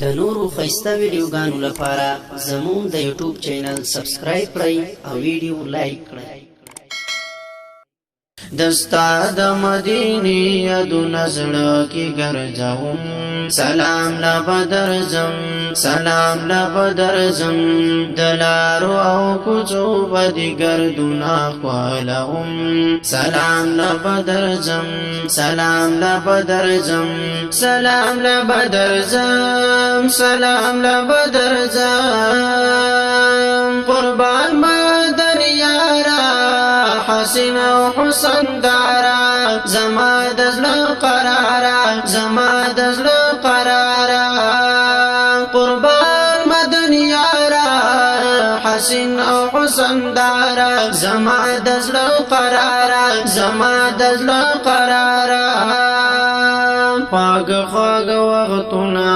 د نورو ښایسته ویډیوګانو لپاره زموږ د یوټیوب چینل سبسکرایب کړئ او ویډیو لایک کړئ. دستا د مدینې یادونه زړه کې ګرځوم، سلام لا بدرځم، سلام لا بدرځم، د لارو او کوڅو به دې ګردونه خوالوم، سلام لا بدرځم، سلام لا بدرځم، سلام لا بدرځم، سلام لا بدرځم، قربان مدني یارا حسین او حسن دارا، زما د زړه قرارا، زما د زړه قرارا، قربان مدني یارا حسین او حسن دارا، زما د زړه قرارا، زما د زړه قرارا، خواږه خواږه وختونه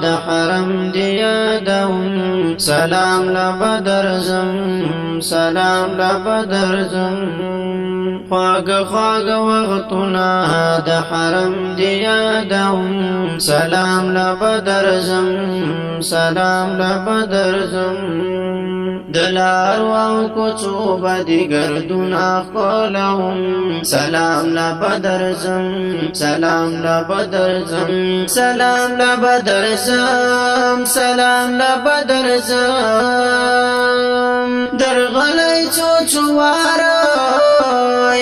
د حرم دی یادوم، سلام لا بدرځم، سلام لا بدرځم، خواږه خواږه وختونه د حرم دی یادوم، سلام لا بدرځم، سلام لا بدرځم، د لارو او کوڅو به دې ګردونه ښکلوم، سلام لا بدرځم، سلام لا بدرځم، سلام لا بدرځم، سلام لا بدرځم، درغلی څو څو واره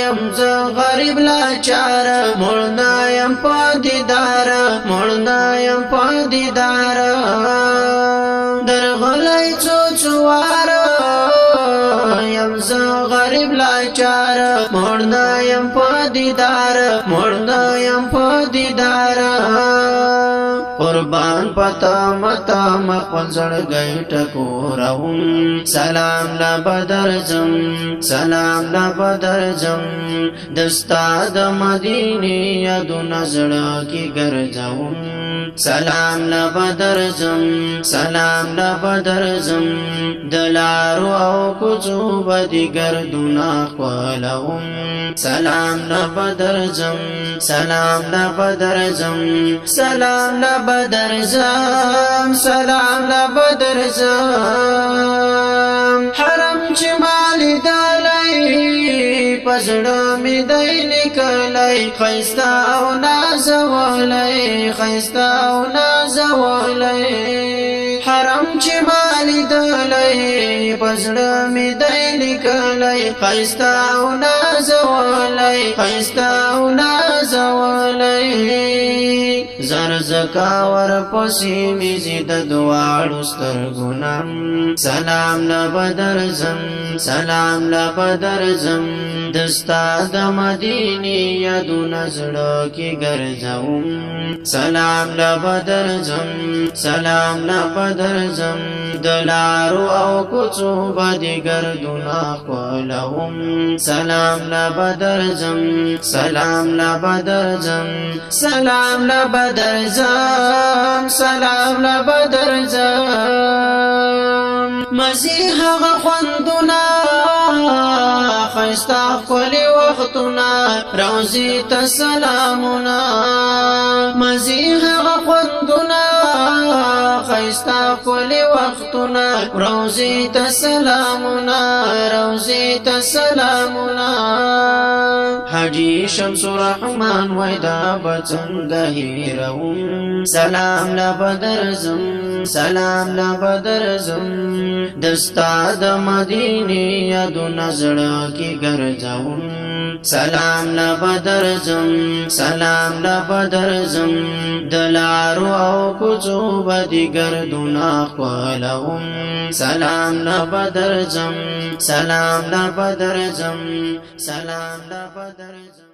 یم زه غریب لاچار، مړنا یم په دیدار، مړنا یم په دیدار، درغلی څو څو واره یم زه غریب لاچار، مړنا یم په دیدار، مړنا یم په دیدار، قربان پتا متا مخل زړګی ټکوروم، سلام لا بدرځم، سلام لا بدرځم، دستا د مدینې یادونه زړه کې ګرځوم، سلام لا بدرځم، سلام لا بدرځم، د لارو او کوڅو به دې ګردونه ښکلوم، سلام لا بدرځم، سلام لا بدرځم، سلام لا بدرځم، سلام لا بدرځم، حرم چې مالی دلی پزړه مې دی لیکلی، ښایسته او نازولی، ښایسته او نازولی، حرم چې مالی دلی پزړه مې دی لیکلی، ښایسته او نازولی، ښایسته او نازولی، زر زکا ورپسې مې زی د دواړو سترګونه، سلام لا بدرځم، سلام لا بدرځم، دستا د مدینې یادونه زړه کې ګرځوم، سلام لا بدرځم، سلام لا بدرځم، د لارو او کوڅو به دې ګردونه ښکلوم، سلام لا بدرځم، سلام لا بدرځم، سلام لا بدرځم، سلام لا بدرځم، مزي هغه خوندونه ښایسته ښکلي وختونه، روضې ته سلامونه، مزي هغه خوندونه ښایسته ښکلي وختونه، روضې ته سلامونه، روضې ته سلامونه، حاجي شمس الرحمن وای دا به څنګه هېروم، سلام لا بدرځم، سلام لا بدرځم، دستا د مدینې یادونه زړه کې ګرځوم، سلام لا بدرځم، سلام لا بدرځم، د لارو او کوڅو به دې ګردونه ښکلوم، سلام لا بدرځم، سلام لا بدرځم، سلام لا بدرځم.